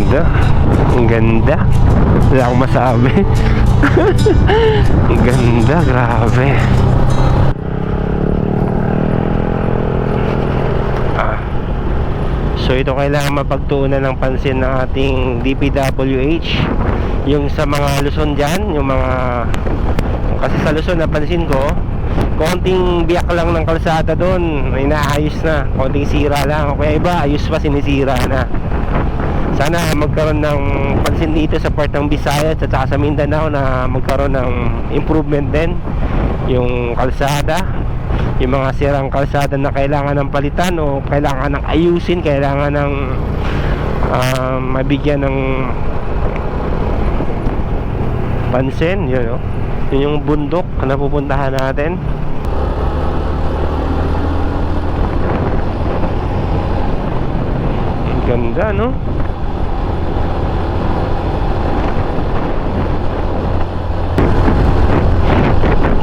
Ganda. Ang ganda. Wala akong masabi. Ang ganda, grabe. So ito kailangan mapagtuunan ng pansin ng ating DPWH. Yung sa mga Luzon dyan, yung mga... Kasi sa Luzon napansin ko, konting biyak lang ng kalsada doon, may naayos na. Konting sira lang. O kaya iba, ayos pa, sinisira na. Sana magkaroon ng pansin dito sa part ng Visayas at saka sa Mindanao na magkaroon ng improvement din yung kalsada, yung mga sirang kalsada na kailangan ng palitan o kailangan ng ayusin, kailangan ng mabigyan ng pansin. Yun, no? Yun yung bundok na pupuntahan natin. Ang ganda, no?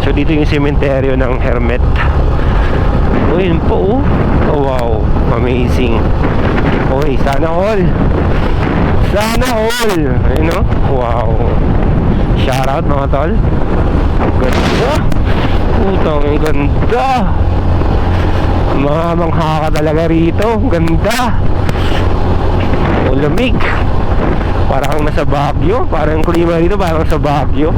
So dito yung sementeryo ng Hermet. Uy, yun po, oh. Oh, wow, amazing. Uy, sana all. Sana all. Ayun, no? Wow. Shout out mga tol. Ganda. Putang, ang ganda. Mangha ka talaga rito. Ganda. O, lamig. Parang nasa Baguio. Parang klima rito, parang sa Baguio.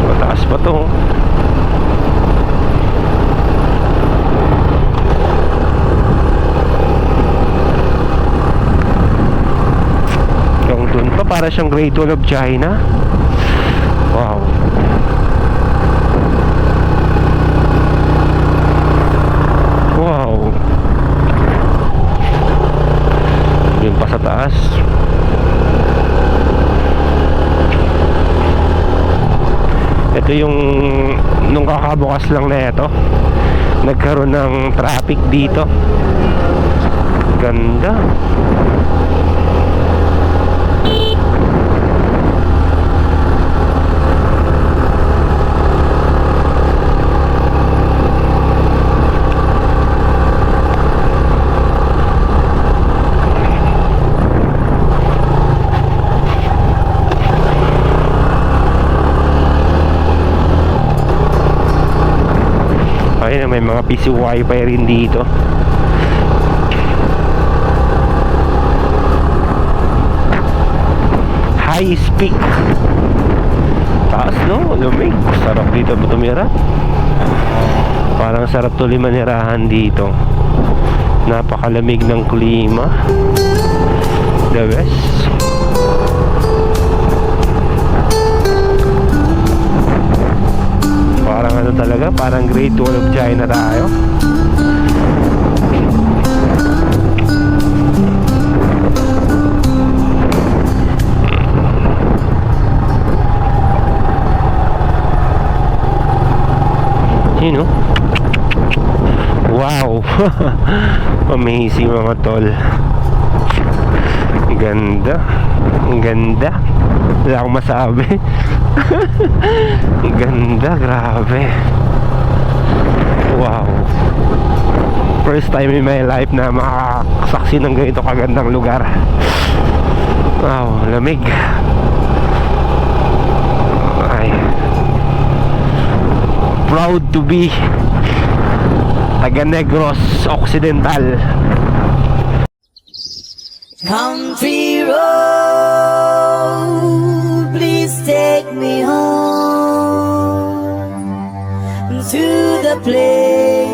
Mataas pa to. Yung dun pa, para siyang Great Wall of China. Wow. Wow. Yun pa sa taas. Ito yung nung kakabukas lang na ito, nagkaroon ng traffic dito. Ganda. Ayun, may mga PC wifi rin dito. High speed. Taas, no? Lumig. Sarap dito tumira. Parang sarap tuloy manirahan dito. Napakalamig ng klima. The best. Parang ano talaga, parang Great Wall of China tayo. You know? Wow. Amazing mga tol. Ganda. Ang ganda. Wala akong masabi. Ganda, grabe. Wow. First time in my life na makakasaksi ng ganito kagandang lugar. Wow, lamig. Ay. Proud to be taga Negros Occidental. Country road, please take me home to the place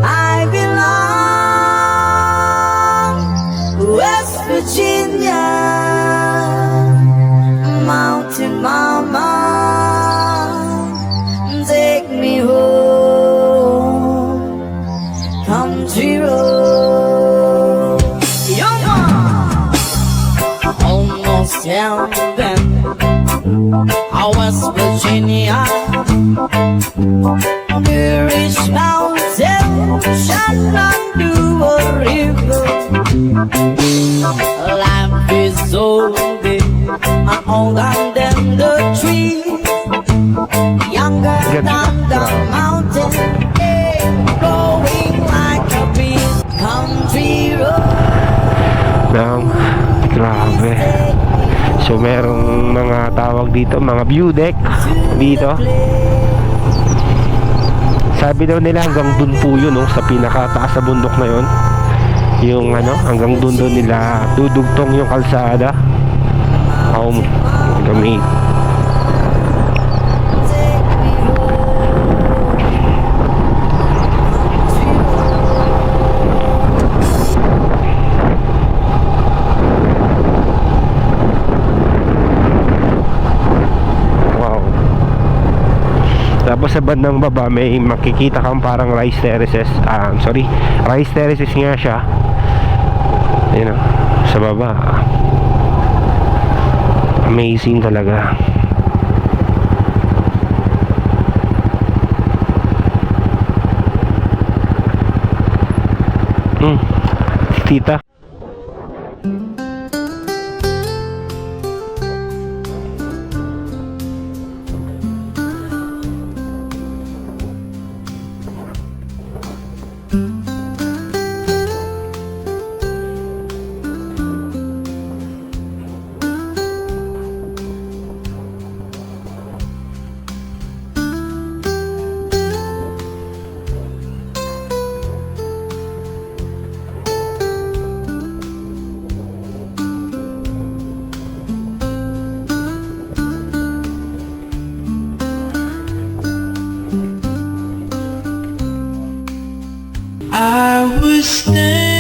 I belong. West Virginia, Mountain Mama, take me home. Country road. Tell them how West Virginia, the rich mountain shall not do a river. Life is so big, than the tree, younger Ganda. than the Grabe. mountain, blowing like a breeze, country road. Grabe. So merong mga tawag dito, mga view deck dito. Sabi daw nila hanggang dun po yun, no, sa pinakataas sa bundok na yun. Yung ano, hanggang dun nila dudugtong yung kalsada. Gamit. Tapos sa bandang baba may makikita kang parang rice terraces. Rice terraces nga siya. Ayun o, sa baba. Amazing talaga. Tita. I was standing